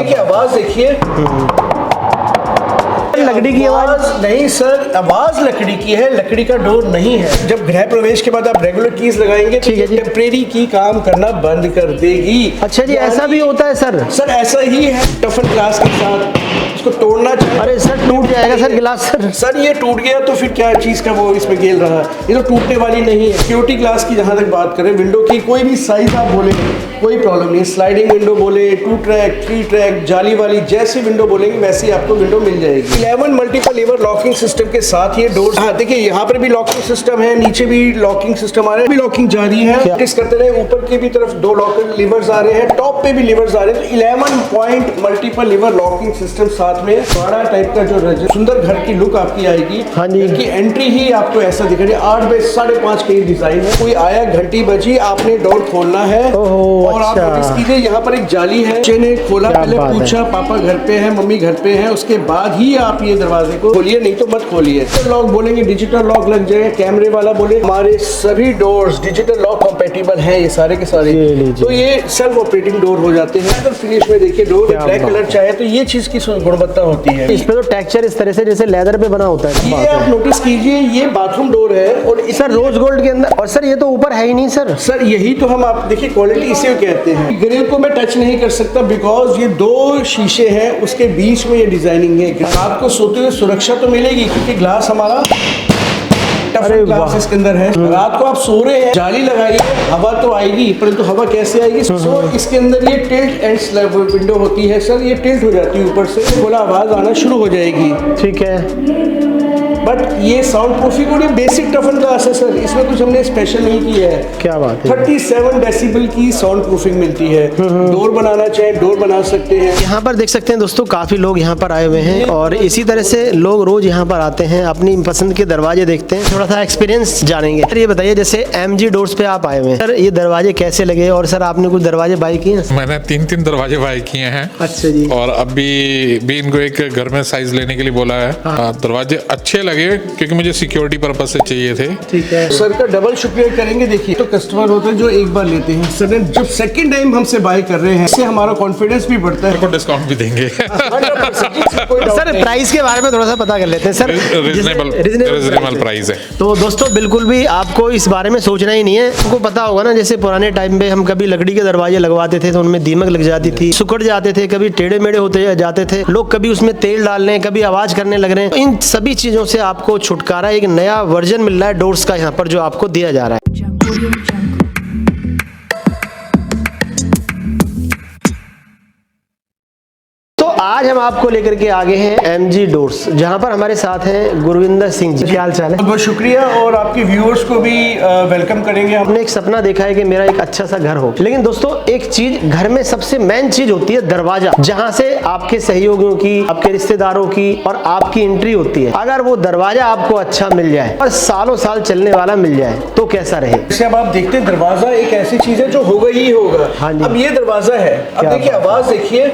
देखिए आवाज देखिए, लकड़ी की आवाज नहीं सर, आवाज लकड़ी की है, लकड़ी का डोर नहीं है। जब गृह प्रवेश के बाद आप रेगुलर कीज लगाएंगे तो टेम्परेरी की काम करना बंद कर देगी। अच्छा जी, ऐसा भी होता है सर? सर ऐसा ही है, टफन ग्लास के साथ इसको तोड़ना चाहिए। अरे सर टूट जाएगा सर गिलास सर। सर ये टूट गया तो फिर क्या चीज का वो इसमें खेल रहा है, ये तो टूटने वाली नहीं है। सिक्योरिटी ग्लास की जहां तक बात करें, विंडो की कोई भी साइज आप बोले कोई प्रॉब्लम नहीं, स्लाइडिंग विंडो बोले, 2 ट्रैक 3 ट्रैक, जाली वाली जैसी विंडो बोलेंगे वैसी आपको विंडो मिल जाएगी। 11 मल्टीपल लीवर लॉकिंग सिस्टम के साथ ये डोर, हाँ देखिए यहाँ पर भी लॉकिंग सिस्टम है, नीचे भी लॉकिंग सिस्टम आ रहा है, भी लॉकिंग जारी है। प्रैक्टिस करते रहे, ऊपर की भी तरफ 2 लॉकर लीवर्स आ रहे हैं, टॉप पे भी लीवर्स आ रहे हैं, तो 11 point multiple lever locking system साथ में। बड़ा टाइप का जो सुंदर घर की लुक आपकी आएगी। हाँ जी, इनकी एंट्री ही आपको ऐसा दिखेगी। 8 बाई 5.5 की डिजाइन है। कोई आया, घंटी बजी, आपने डोर खोलना है और आप नोटिस कीजिए यहाँ पर एक जाली है। बच्चे ने खोला, पहले पूछा पापा घर पे है, मम्मी घर पे है, उसके बाद ही आप ये दरवाजे को खोलिए, नहीं तो मत खोलिए। लॉक बोलेंगे डिजिटल लॉक लग जाए, कैमरे वाला बोले हमारे सभी डोर्स डिजिटल लॉक कंपेटिबल हैं, ये सारे के सारे। तो ये सेल्फ ऑपरेटिंग डोर हो जाते हैं। अगर फिनिश में देखिए डोर ब्लैक कलर चाहे तो ये चीज की गुणवत्ता होती है। इस पे तो टेक्सचर इस तरह से जैसे लेदर पे बना होता है। ये आप नोटिस कीजिए, ये बाथरूम डोर है और सर रोज गोल्ड के अंदर, और सर ये तो ऊपर है ही नहीं सर। सर यही तो हम आप देखिए क्वालिटी इसे कहते हैं। ग्रिल को मैं टच नहीं कर सकता बिकॉज ये 2 शीशे हैं, उसके बीच में ये डिजाइनिंग है। आपको सोते हुए सुरक्षा तो मिलेगी क्योंकि ग्लास हमारा ग्लास इसके अंदर है। रात को आप सो रहे हैं, जाली लगाइए, हवा तो आएगी, परंतु हवा कैसे आएगी? सो इसके अंदर ये टिल्ट एंड स्लैब विंडो होती है सर, ये टिल्ट हो जाती है ऊपर से, बोला आवाज आना शुरू हो जाएगी। ठीक है, बट ये साउंड प्रूफिंग और ये बेसिक टफन ग्लास है सर, इसमें कुछ हमने स्पेशल नहीं किया है। क्या बात है। 37 डेसिबल की साउंड प्रूफिंग मिलती है। डोर बनाना चाहे डोर बना सकते हैं। यहाँ पर देख सकते हैं दोस्तों, काफी लोग यहाँ पर आए हुए हैं और इसी तरह से लोग रोज यहाँ पर आते हैं, अपनी पसंद के दरवाजे देखते हैं, थोड़ा सा एक्सपीरियंस जानेंगे। सर ये बताइए, जैसे MG डोर्स पे आप आए हुए हैं, सर ये दरवाजे कैसे लगे और सर आपने कुछ दरवाजे बाय किए हैं? मैंने 3 दरवाजे बाय किए हैं। अच्छा जी। और अभी भी इनको एक घर में साइज लेने के लिए बोला है। दरवाजे अच्छे लगे क्योंकि मुझे सिक्योरिटी पर्पस से चाहिए थे। ठीक है सर का डबल शुक्रिया करेंगे। देखिए तो कस्टमर होते हैं जो एक बार लेते हैं, सर जब सेकंड टाइम हमसे बाय कर रहे हैं, इससे हमारा कॉन्फिडेंस भी बढ़ता है। डिस्काउंट भी देंगे। सर प्राइस के बारे में थोड़ा सा पता कर लेते हैं सर। रीजनेबल प्राइस है। तो दोस्तों बिल्कुल भी आपको इस बारे में सोचना ही नहीं है। आपको पता होगा ना, जैसे पुराने टाइम पे हम कभी लकड़ी के दरवाजे लगवाते थे तो उनमें दीमक लग जाती थी, सुकड़ जाते थे, कभी टेढ़े मेढ़े होते जाते थे, लोग कभी उसमें तेल डाल रहे हैं, कभी आवाज करने लग रहे हैं। तो इन सभी चीजों से आपको छुटकारा, एक नया वर्जन मिल रहा है डोर्स का यहाँ पर जो आपको दिया जा रहा है। आज हम आपको लेकर के आगे हैं MG डोर्स, जहां पर हमारे साथ हैं गुरविंदर सिंह जी। क्या हाल चाल है? बहुत शुक्रिया और आपके व्यूअर्स को भी वेलकम करेंगे। हमने एक सपना देखा है कि मेरा एक अच्छा सा घर हो, लेकिन दोस्तों एक चीज घर में सबसे मेन चीज होती है दरवाजा, जहां से आपके सहयोगियों की, आपके रिश्तेदारों की और आपकी एंट्री होती है। अगर वो दरवाजा आपको अच्छा मिल जाए और सालों साल चलने वाला मिल जाए तो कैसा रहे? जैसे अब आप देखते हैं दरवाजा एक ऐसी चीज है जो होगा ही होगा। हाँ जी। अब ये दरवाजा है, अब देखिए आवाज देखिए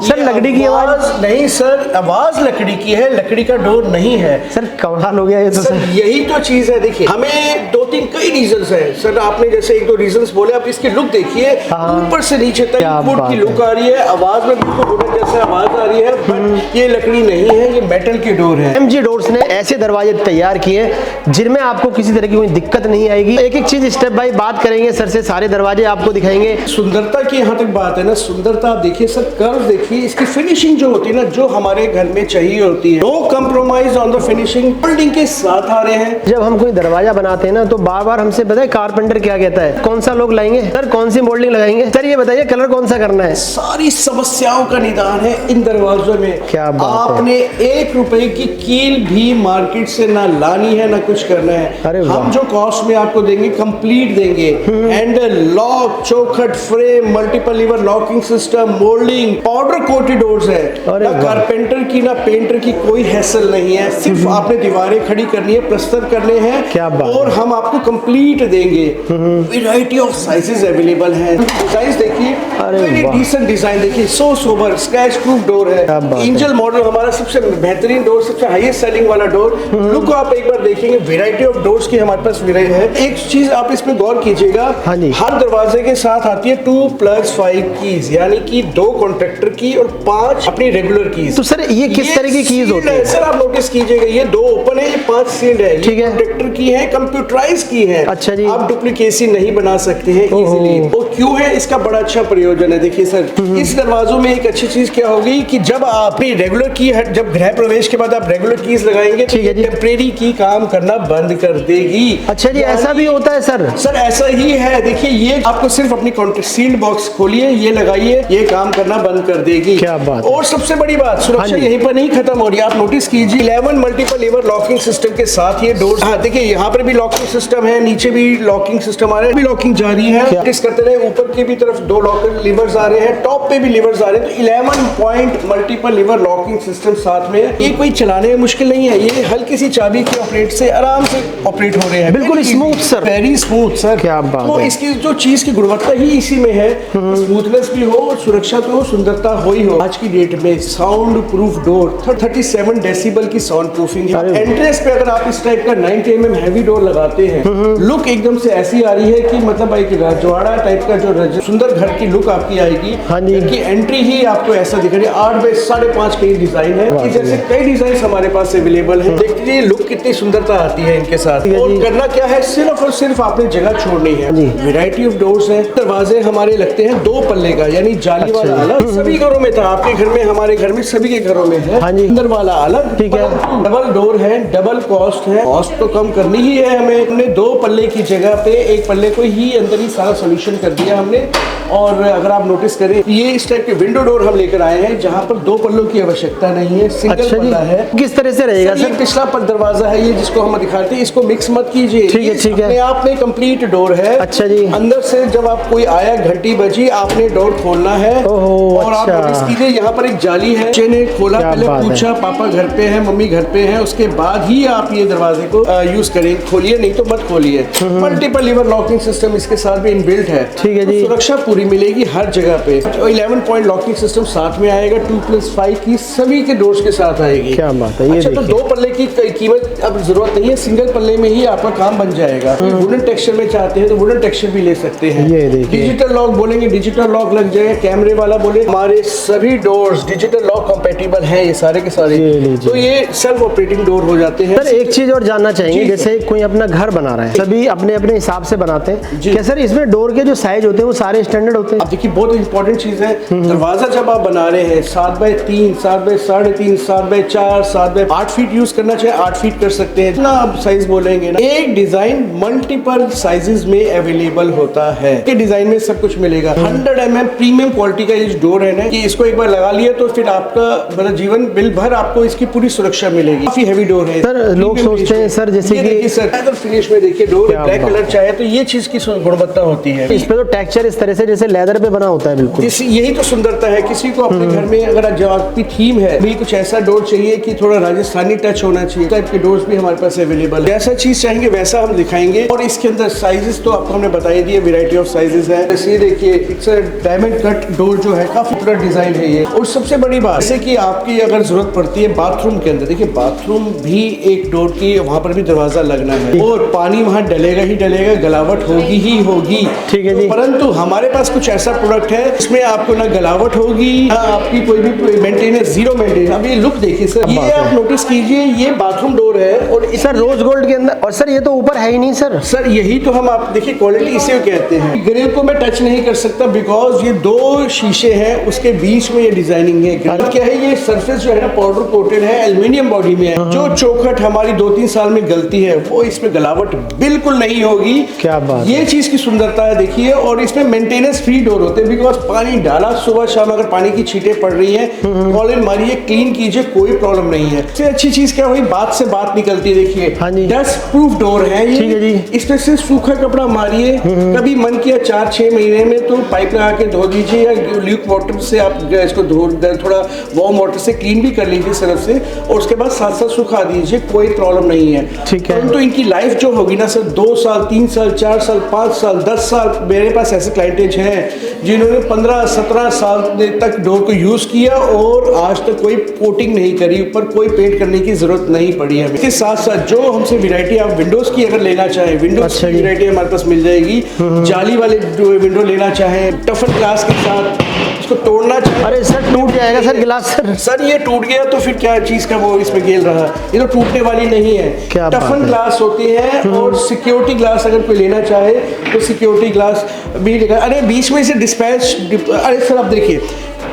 सर, लकड़ी की आवाज नहीं सर, आवाज लकड़ी की है, लकड़ी का डोर नहीं है। सर कमाल हो गया ये तो। सर यही तो चीज है। देखिए हमें 2-3 कई रीजंस है सर, आपने जैसे 1-2 रीजंस बोले, आप इसकी लुक देखिए, ऊपर से नीचे तक वुड की लुक आ रही है, आवाज में बिल्कुल वुडन जैसे आवाज आ रही है, बट ये लकड़ी नहीं है, ये मेटल के डोर है। MG डोर्स ने ऐसे दरवाजे तैयार किए जिनमें आपको किसी तरह की कोई दिक्कत नहीं आएगी। एक एक चीज स्टेप बाय बात करेंगे सर से, सारे दरवाजे आपको दिखाएंगे। सुंदरता की यहाँ तक बात है ना, सुंदरता आप देखिए सर, कर्व देखिए, इसकी फिनिशिंग जो होती है ना, जो हमारे घर में चाहिए होती है, no compromise on the finishing, building के साथ आ रहे हैं। जब हम कोई दरवाजा बनाते हैं ना तो बार बार हमसे पता है कारपेंटर क्या कहता है, कौन सा लोग लाएंगे सर, कौन सी मोल्डिंग लगाएंगे सर, ये बताइए कलर कौन सा करना है। सारी समस्याओं का निदान है इन दरवाजों में। क्या बात आपने 1 रुपए की कील भी मार्केट से ना लानी है ना कुछ करना है। हम जो कॉस्ट में आपको देंगे कंप्लीट देंगे, हैंडल, लॉक, चौखट, frame, multiple lever locking system, moulding, powder coated doors है। ना कारपेंटर की ना पेंटर की कोई हैसल नहीं है, सिर्फ आपने दीवारें खड़ी करनी है, प्लस्तर करने हैं। क्या बात और हम आपको कंप्लीट देंगे। वैरायटी ऑफ साइजेस अवेलेबल हैं। डिजाइन देखिए, वेरी डिसेंट डिजाइन देखिए, सो सोबर स्क्रैच प्रूफ डोर है। एंजल मॉडल हमारा सबसे बेहतरीन डोर, सबसे हाईएस्ट सेलिंग वाला डोर। लुक को आप एक बार देखेंगे, वैरायटी ऑफ डोर्स की हमारे पास वैरायटी है। एक चीज आप इसमें गौर कीजिएगा, हाँ जी। हर दरवाजे के साथ आती है 2+5 कीज, यानी कि 2 कॉन्ट्रैक्टर की और 5 अपनी रेगुलर कीज। तो सर ये किस तरह की कीज होती है? सर आप नोटिस कीजिएगा, ये 2 ओपन है, ये 5 सील्ड है। ठीक है। कॉन्ट्रैक्टर की है, कंप्यूटराइज की है। अच्छा जी। आप डुप्लीकेसी नहीं बना सकते हैं इजीली। वो क्यों है, इसका बड़ा अच्छा प्रयोजन है। देखिए सर, इस दरवाजों में एक अच्छी चीज क्या होगी कि जब आप रेगुलर की, जब गृह प्रवेश के बाद आप रेगुलर कीज लगाएंगे तो टेम्परेरी की काम करना बंद कर देगी। अच्छा जी, ऐसा भी होता है सर? सर ऐसा ही है। देखिए ये आपको सिर्फ अपनी सील्ड बॉक्स खोलिए, ये लगाइए, ये काम करना बंद कर देगी। क्या बात। और सबसे बड़ी बात, सुरक्षा यहीं पर नहीं खत्म हो रही है। आप नोटिस कीजिए 11 मल्टीपल लीवर लॉकिंग सिस्टम के साथ ये डोर, हाँ देखिए यहाँ पर भी लॉकिंग सिस्टम है, नीचे भी लॉकिंग सिस्टम आ रहा है, भी लॉकिंग जारी है। नोटिस करते रहे, ऊपर की भी तरफ 2 लॉकर लीवर्स आ रहे हैं, टॉप पे भी लीवर्स आ रहे हैं। तो 11 point multiple lever locking system साथ में है। ये कोई चलाने में मुश्किल नहीं है, ये हल्की सी चाबी की ऑपरेट से आराम से ऑपरेट हो रहे हैं। बिल्कुल smooth sir, very smooth sir. क्या बात तो है। इसकी जो चीज की गुणवत्ता ही इसी में है, स्मूथनेस भी हो और सुरक्षा तो हो, सुंदरता हो ही हो। आज की डेट में साउंड प्रूफ डोर 37 डेसिबल की साउंड प्रूफिंग है। एंट्रेंस पे अगर आप इस टाइप का 90 mm हैवी डोर लगाते हैं, लुक एकदम से ऐसी आ रही है कि मतलब एक राजवाड़ा टाइप का जो सुंदर घर की लुक आपकी आएगी। हाँ जी। कि एंट्री ही आपको ऐसा दिख रही है। 8 बाय 5.5 की डिजाइन है, कि जैसे कई डिजाइन हमारे पास अवेलेबल है। देखिए लुक कितनी सुंदरता आती है इनके साथ। और करना क्या है, सिर्फ और सिर्फ आपने जगह छोड़नी है। वैरायटी ऑफ डोर्स है। दरवाजे हमारे लगते हैं 2 पल्ले का, यानी जाली वाला अलग, सभी घरों में था, आपके घर में, हमारे घर में, सभी के घरों में है। अंदर वाला अलग, ठीक है। डबल डोर है, डबल कॉस्ट है। कॉस्ट तो कम करनी ही है हमें। हमने 2 पल्ले की जगह पे 1 पल्ले को ही अंदर ही सारा सोल्यूशन कर दिया हमने। और अगर आप नोटिस करें, ये इस टाइप के विंडो डोर हम लेकर आए हैं जहाँ पर 2 पल्लों की आवश्यकता नहीं है, सिंगल पल्ला है। किस तरह से रहेगा सर? ये पिछला दरवाजा है, ये जिसको हम दिखाते हैं, इसको मिक्स मत कीजिए। ठीक है, ठीक है। अपने आप में कंप्लीट डोर है। अच्छा जी। अंदर से जब आप कोई आया, घंटी बजी, आपने डोर खोलना है। और आप नोटिस कीजिए, यहाँ पर एक जाली है। बच्चे ने खोला, पहले पूछा पापा घर पे है, मम्मी घर पे है, उसके बाद ही आप ये दरवाजे को यूज करें। खोलिए नहीं तो मत खोलिए। मल्टीपल लीवर लॉकिंग सिस्टम इसके साथ भी इनबिल्ट है। ठीक है जी। सुरक्षा पूरी मिलेगी हर जगह पे। 11 पॉइंट लॉकिंग सिस्टम साथ में आएगा, 2+5 की सभी के डोर्स के साथ आएगी। क्या बात है। ये अच्छा, तो 2 पल्ले की कीमत अब जरूरत नहीं है, सिंगल पल्ले में ही आपका काम बन जाएगा। वुडन टेक्सचर में चाहते हैं तो वुडन टेक्सचर भी ले सकते हैं। ये देखिए, डिजिटल लॉक बोलेंगे, डिजिटल लॉक लग जाएगा। कैमरे वाला बोले, हमारे सभी डोर्स डिजिटल लॉक कंपैटिबल हैं, ये सारे के सारे। तो ये सेल्फ ऑपरेटिंग डोर हो जाते हैं। सर एक चीज और जानना चाहेंगे, जैसे कोई अपना घर बना रहा है, सभी अपने अपने हिसाब से बनाते हैं, क्या सर इसमें डोर के जो साइज होते हैं वो सारे स्टैंडर्ड होते हैं? अब देखिए बहुत इंपॉर्टेंट चीज है, दरवाजा जब आप बना रहे हैं 7 by 3, 7 by 3.5, 7 by 4, 7 by 8 feet use करना चाहिए, 8 फीट कर सकते हैं। इतना आप साइज बोलेंगे ना, एक डिजाइन मल्टीपल साइजेस में अवेलेबल होता है। के डिजाइन में सब कुछ मिलेगा। 100 mm प्रीमियम क्वालिटी का ये डोर है ना, कि इसको एक बार लगा लिया तो फिर आपका मतलब जीवन बिल भर आपको इसकी पूरी सुरक्षा मिलेगी। काफी हैवी डोर है सर। लोग सोचते हैं सर जैसे कि सर फिनिश में देखिए डोर ब्लैक कलर चाहे तो ये चीज की गुणवत्ता होती है। इस पे तो टेक्सचर इस तरह से जैसे लेदर पे बना होता है, बिल्कुल यही तो सुंदरता है। किसी को अपने घर में अगर जो आपकी थीम है भी कुछ ऐसा डोर चाहिए कि थोड़ा राजस्थानी टच होना चाहिए, टाइप के डोर्स भी हमारे पास अवेलेबल है। जैसा चीज चाहेंगे वैसा हम दिखाएंगे। और इसके अंदर साइजेस तो आपको हमने बताई दिए, वैरायटी ऑफ साइजेस है। जैसे देखिए it's a diamond cut door जो है, काफी पूरा डिजाइन है ये। और सबसे बड़ी बात जैसे कि आपकी अगर जरूरत पड़ती है बाथरूम के अंदर, देखिए बाथरूम भी एक डोर की, वहां पर भी दरवाजा लगना है और पानी वहां डलेगा ही डलेगा, गलावट होगी ही होगी। ठीक है जी। परंतु हमारे पास कुछ ऐसा प्रोडक्ट है इसमें आपको ना गलावट होगी, ना आपकी कोई भी मेंटेनेंस, जीरो मेंटेनेंस। अब ये लुक देखिए सर, ये आप नोटिस कीजिए, ये बाथरूम डोर है और सर रोज गोल्ड के अंदर, और सर ये तो ऊपर है ही नहीं सर। सर यही तो हम आप देखिए क्वालिटी इसे कहते हैं। ग्रिल को मैं टच नहीं कर सकता बिकॉज ये 2 शीशे हैं, उसके बीच में ये डिजाइनिंग है। ग्रिल क्या है, ये सरफेस जो है ना पाउडर कोटेड है, एल्युमिनियम बॉडी में है। जो चौखट हमारी 2-3 साल में गलती है वो इसमें गलावट बिल्कुल नहीं होगी। क्या बात, ये चीज की सुंदरता है देखिए। और इसमें मेंटेनेंस फ्री डोर होते हैं बिकॉज पानी डाला, सुबह शाम अगर पानी की छींटें पड़ रही है, कॉलिन मारिए, क्लीन कीजिए, कोई प्रॉब्लम नहीं है। सबसे अच्छी चीज क्या हुई, बात से बात निकलती देखिए। डस्ट प्रूफ डोर है ये। ठीक है जी। इसमें से सूखा कपड़ा मारिए, कभी मन किया 4-6 महीने में तो पाइप लगा के धो दीजिए, या ल्यूक वाटर से आप इसको धो, थोड़ा वार्म वाटर से क्लीन भी कर लीजिए सरफ से, और उसके बाद साथ सुखा दीजिए, कोई प्रॉब्लम नहीं है। ठीक है। तो इनकी लाइफ जो होगी ना सर, 2 साल, 3 साल, 4 साल, 5 साल, 10 साल, मेरे पास ऐसे क्लाइंटेज हैं जिन्होंने 15-17 साल तक डोर को यूज किया और आज तक कोई कोटिंग नहीं करी, ऊपर कोई पेंट करने की जरूरत नहीं पड़ी है। हमें। इसके साथ साथ जो हमसे वैरायटी आप विंडोज की अगर लेना चाहें, विंडोज अच्छा की जी। वैरायटी हमारे पास मिल जाएगी। जाली वाले विंडो लेना चाहें, टफन ग्लास के साथ इसको तोड़ना चाहें। अरे सर टूट जाएगा सर गिलास सर। सर ये टूट गया तो फिर क्या चीज का वो इसमें खेल रहा है, ये तो टूटने वाली नहीं है। क्या बात टफन है। ग्लास होती है और सिक्योरिटी ग्लास अगर कोई लेना चाहे तो सिक्योरिटी ग्लास भी लेगा। अरे बीच में से डिस्पैच, अरे सर आप देखिए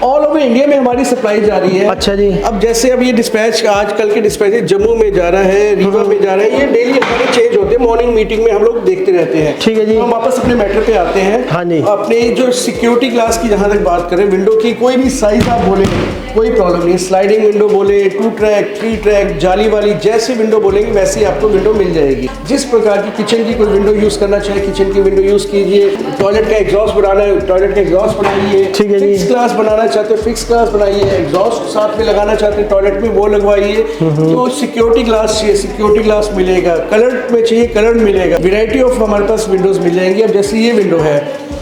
ऑल ओवर इंडिया में हमारी सप्लाई जा रही है। अच्छा जी। अब जैसे अब ये डिस्पैच आजकल के डिस्पैच जम्मू में जा रहा है, रीवा में जा रहा है, ये डेली हमारे चेंज होते हैं। मॉर्निंग मीटिंग में हम लोग देखते रहते हैं। ठीक है जी। तो हम वापस अपने मैटर पे आते हैं। हाँ जी। अपने जो सिक्योरिटी ग्लास की जहाँ तक बात करें, विंडो की कोई भी साइज आप बोले कोई प्रॉब्लम नहीं। स्लाइडिंग विंडो बोले, 2 ट्रैक, 3 ट्रैक, जाली वाली, जैसी विंडो बोलेंगे वैसी आपको विंडो मिल जाएगी। जिस प्रकार की किचन की कोई विंडो यूज करना चाहे किचन की विंडो यूज कीजिए। टॉयलेट का एग्जॉस्ट बनाना है टॉयलेट का एग्जॉस्ट बनाइए। ठीक है जी। फिक्स ग्लास बनाना चाहते हो फिक्स ग्लास बनाइए। एग्जॉस्ट साथ में लगाना चाहते हैं टॉयलेट में वो लगवाइए। तो सिक्योरिटी ग्लास चाहिए सिक्योरिटी ग्लास मिलेगा। कलर में चाहिए कलर मिलेगा। वैरायटी ऑफ हमारे पास विंडोज मिल जाएंगी। अब जैसे ये विंडो है,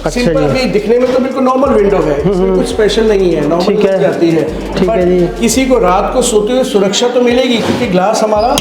सिंपल जी। भी दिखने में तो बिल्कुल नॉर्मल विंडो है, इसमें कुछ स्पेशल नहीं है, नॉर्मल ठीक है। जाती है। ठीक है जी। किसी को रात को सोते हुए सुरक्षा तो मिलेगी क्योंकि ग्लास हमारा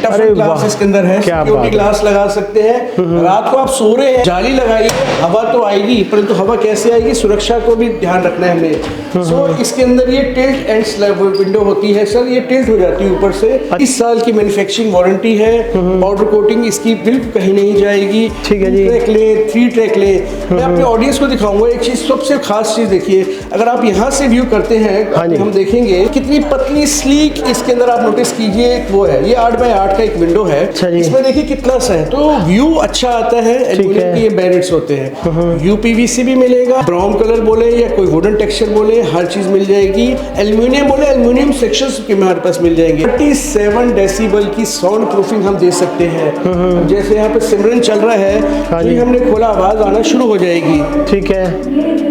अरे टफन ग्लास वाह, इसके अंदर है। क्या सिक्योरिटी बात है। ग्लास लगा सकते हैं। रात को आप सो रहे हैं, जाली लगाइए, हवा तो आएगी परंतु हवा कैसे आएगी, सुरक्षा को भी ध्यान रखना है हमें। सो इसके अंदर ये टिल्ट एंड स्लैब विंडो होती है सर, ये टिल्ट हो जाती है ऊपर से। 20 साल की मैन्युफैक्चरिंग वारंटी है। पाउडर कोटिंग इसकी बिल्कुल कहीं नहीं जाएगी। ठीक है जी। 2 ट्रैक ले, 3 ट्रैक ले। मैं अपने ऑडियंस को दिखाऊंगा एक चीज, सबसे खास चीज देखिए। अगर आप यहाँ से व्यू करते हैं, हाँ जी। हम देखेंगे कितनी पतली स्लीक इसके अंदर आप नोटिस कीजिए। वो है ये 8 बाय 8 का एक विंडो है। अच्छा जी। इसमें देखिए कितना सा है, तो व्यू अच्छा आता है। एल्यूमिनियम के ये बैरिट्स होते हैं। यूपीवीसी भी मिलेगा, ब्राउन कलर बोले या कोई वुडन टेक्सचर बोले, हर चीज मिल जाएगी। एल्यूमिनियम बोले, एल्यूमिनियम सेक्शंस के हमारे पास मिल जाएंगे। 37 डेसिबल की साउंड प्रूफिंग हम दे सकते हैं। अब जैसे यहाँ पे सिमरन चल रहा है, हाँ तो जी। हमने खोला आवाज आना शुरू हो जाएगी। ठीक है।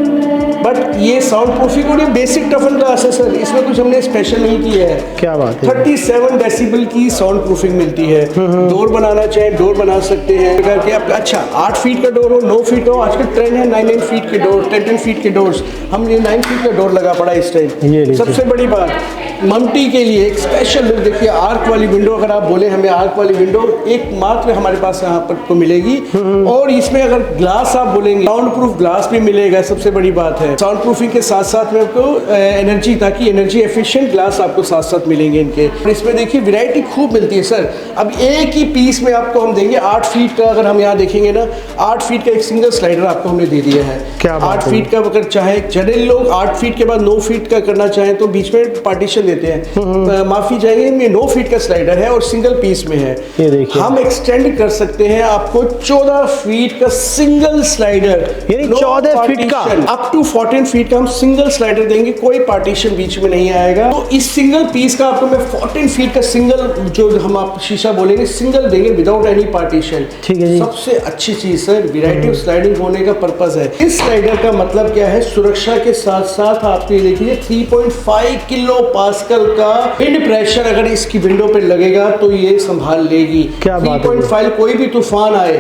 बट ये साउंड प्रूफिंग और ये बेसिक टफन ग्लास है सर, इसमें कुछ हमने स्पेशल नहीं किया है। क्या बात है। 37 डेसिबल की साउंड प्रूफिंग मिलती है। डोर बनाना चाहे डोर बना सकते हैं करके आप। अच्छा 8 फीट का डोर हो, 9 फीट हो, आजकल ट्रेंड है 9 फीट के डोर, 10 फीट के डोर्स। हमने 9 फीट का डोर लगा पड़ा इस ये टाइम। लीजिए। सबसे बड़ी बात ममटी के लिए एक स्पेशल लुक देखिए। आर्क वाली विंडो, अगर आप बोले हमें आर्क वाली विंडो एकमात्र हमारे पास यहाँ पर को मिलेगी। और इसमें अगर ग्लास आप बोलेंगे, साउंड प्रूफ ग्लास भी मिलेगा। सबसे बड़ी बात है साउंड प्रूफिंग के साथ साथ में आपको एनर्जी, ताकि एनर्जी एफिशिएंट ग्लास आपको साथ साथ मिलेंगे इनके। और इसमें देखिए वैरायटी खूब मिलती है सर। अब एक ही पीस में आपको हम देंगे 8 फीट का। अगर हम यहाँ देखेंगे ना, 8 फीट का एक सिंगल स्लाइडर आपको हमने दे दिया है। क्या बात 8 है। फीट का अगर चाहे जनरल लोग 8 फीट के बाद 9 फीट का करना चाहें तो बीच में पार्टीशन देते हैं। माफी चाहिए, ये 9 फीट का स्लाइडर है और सिंगल पीस में है। ये देखिए। हम एक्सटेंड कर सकते हैं आपको 14 फीट का सिंगल स्लाइडर, यानी 14 फीट का? अप टू 14 फीट का हम सिंगल स्लाइडर देंगे, कोई पार्टीशन बीच में नहीं आएगा। तो इस सिंगल पीस का आपको मैं 14 फीट का सिंगल जो हम आप शीशा बोलेंगे सिंगल देंगे विदाउट एनी पार्टीशन। ठीक है जी। सबसे अच्छी चीज सर वैरायटी ऑफ स्लाइडिंग होने का पर्पस है। इस स्लाइडर का मतलब क्या है, सुरक्षा के साथ साथ आपके देखिए 3.5 किलो पास्कल का विंड प्रेशर अगर इसकी विंडो पे लगेगा तो ये संभाल लेगी। क्या बात है। 3.5 कोई भी तूफान आए,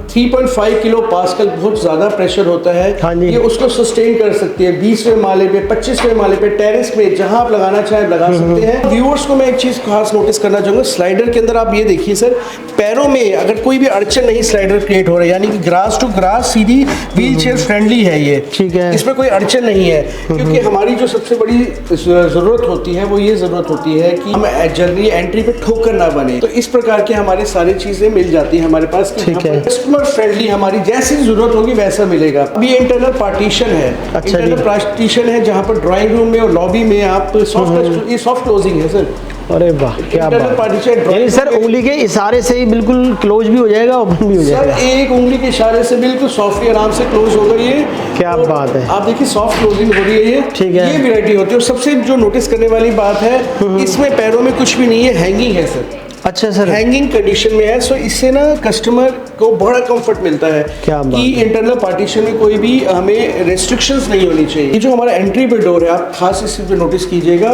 3.5 किलो पास्कल बहुत ज्यादा प्रेशर होता है। हाँ जी। ये उसको सस्टेन कर सकती है। 20वें माले पे, 25वें माले पे, टेरेस में, जहां आप लगाना चाहे लगा सकते हैं। व्यूअर्स को मैं एक चीज खास नोटिस करना चाहूंगा, स्लाइडर के अंदर आप ये देखिए सर, पैरों में अगर कोई भी अड़चन नहीं स्लाइडर क्रिएट हो रहा है, यानी कि ग्रास टू ग्रास सीधी व्हील चेयर फ्रेंडली है ये। ठीक है। इसमें कोई अड़चन नहीं है, क्योंकि हमारी जो सबसे बड़ी जरूरत होती है वो ये जरूरत होती है कि हम जनरली एंट्री पे ठोकर ना बने। तो इस प्रकार के हमारे सारी चीजें मिल जाती है हमारे पास। ठीक है। कस्टमर फ्रेंडली, हमारी जैसी जरूरत होगी वैसा मिलेगा। अब ये इंटरनल पार्टीशन है। अच्छा इंटरनल जी। पार्टीशन है जहाँ पर ड्राइंग रूम में और लॉबी में आप सॉफ्ट, ये सॉफ्ट क्लोजिंग है सर। अरे वाह क्या इंटरनल बात। पार्टीशन यानी सर उंगली के इशारे से ही बिल्कुल क्लोज भी हो जाएगा, ओपन भी हो सर जाएगा। एक उंगली के इशारे से बिल्कुल सॉफ्टली आराम से क्लोज होगा ये। क्या और बात है। आप देखिए सॉफ्ट क्लोजिंग हो रही है ये। ठीक है। ये वैरायटी होती है। और सबसे जो नोटिस करने वाली बात है, इसमें पैरों में कुछ भी नहीं है, हैंगिंग है सर। अच्छा सर। हैंगिंग कंडीशन में है। सो इससे ना कस्टमर को बड़ा कंफर्ट मिलता है क्या बात कि इंटरनल पार्टीशन में कोई भी हमें रेस्ट्रिक्शंस नहीं होनी चाहिए। ये जो हमारा एंट्री पे डोर है, आप खास इस पे नोटिस कीजिएगा,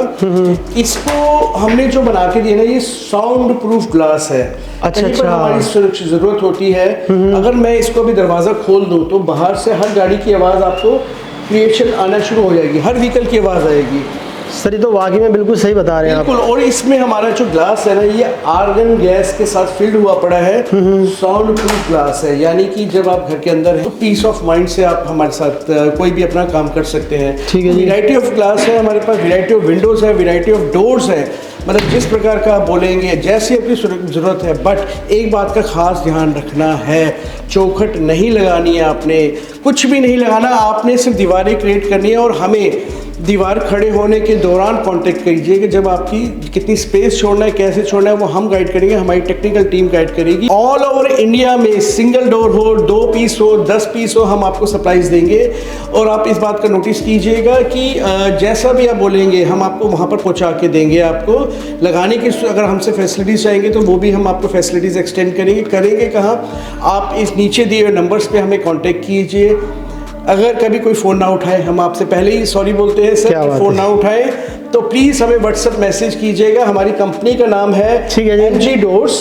इसको हमने जो बना के दिया ना, ये साउंड प्रूफ ग्लास है। अच्छा, कहीं पर अच्छा। हमारी सुरक्षा जरूरत होती है, अगर मैं इसको अभी दरवाजा खोल दूं तो बाहर से हर गाड़ी की आवाज आपको क्रिएशन आना शुरू हो जाएगी, हर व्हीकल की आवाज आएगी। सर ये तो वाकई में बिल्कुल सही बता रहे हैं आप। बिल्कुल, और इसमें हमारा जो ग्लास है ना, ये आर्गन गैस के साथ फिल्ड हुआ पड़ा है, साउंड प्रूफ ग्लास है, यानी कि जब आप घर के अंदर हैं तो पीस ऑफ माइंड से आप हमारे साथ कोई भी अपना काम कर सकते हैं। ठीक है जी। वैरायटी ऑफ ग्लास है हमारे पास, वैरायटी ऑफ विंडोज़ है, वैरायटी ऑफ डोर्स है, मतलब जिस प्रकार का आप बोलेंगे जैसी आपकी ज़रूरत है। बट एक बात का खास ध्यान रखना है, चौखट नहीं लगानी है आपने, कुछ भी नहीं लगाना, आपने सिर्फ दीवारें क्रिएट करनी है। और हमें दीवार खड़े होने के दौरान कांटेक्ट कीजिए कि जब आपकी कितनी स्पेस छोड़ना है, कैसे छोड़ना है, वो हम गाइड करेंगे, हमारी टेक्निकल टीम गाइड करेगी। ऑल ओवर इंडिया में सिंगल डोर हो, 2 पीस हो, 10 पीस हो, हम आपको सप्लाईज देंगे। और आप इस बात का नोटिस कीजिएगा कि जैसा भी आप बोलेंगे हम आपको वहाँ पर पहुँचा के देंगे। आपको लगाने की अगर हमसे फैसिलिटीज़ चाहेंगे तो वो भी हम आपको फैसिलिटीज़ एक्सटेंड करेंगे कहाँ, आप इस नीचे दिए हुए नंबर्स पे हमें कांटेक्ट कीजिए। अगर कभी कोई फ़ोन ना उठाए, हम आपसे पहले ही सॉरी बोलते हैं सर, फ़ोन ना उठाए तो प्लीज़ हमें व्हाट्सएप मैसेज कीजिएगा। हमारी कंपनी का नाम है MG डोर्स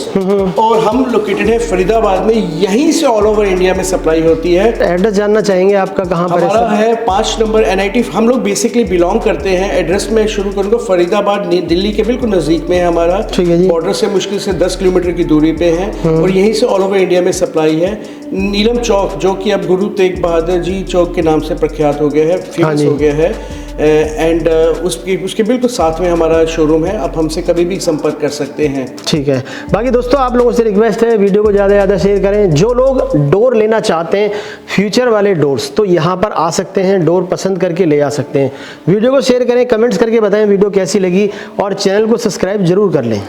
और हम लोकेटेड है फरीदाबाद में, यहीं से ऑल ओवर इंडिया में सप्लाई होती है। एड्रेस जानना चाहेंगे आपका कहाँ पर है? हमारा है 5 नंबर NIT, हम लोग बेसिकली बिलोंग करते हैं। एड्रेस में शुरू करूँगा, फरीदाबाद दिल्ली के बिल्कुल नज़दीक में है हमारा, बॉर्डर से मुश्किल से 10 किलोमीटर की दूरी पे है और यहीं से ऑल ओवर इंडिया में सप्लाई है। नीलम चौक, जो कि अब गुरु तेग बहादुर जी चौक के नाम से प्रख्यात हो गया है, फेमस हो गया है, एंड उसके बिल्कुल साथ में हमारा शोरूम है। आप हमसे कभी भी संपर्क कर सकते हैं। ठीक है। बाकी दोस्तों आप लोगों से रिक्वेस्ट है, वीडियो को ज़्यादा से ज़्यादा शेयर करें। जो लोग डोर लेना चाहते हैं, फ्यूचर वाले डोर्स, तो यहाँ पर आ सकते हैं, डोर पसंद करके ले आ सकते हैं। वीडियो को शेयर करें, कमेंट्स करके बताएं वीडियो कैसी लगी और चैनल को सब्सक्राइब जरूर कर लें।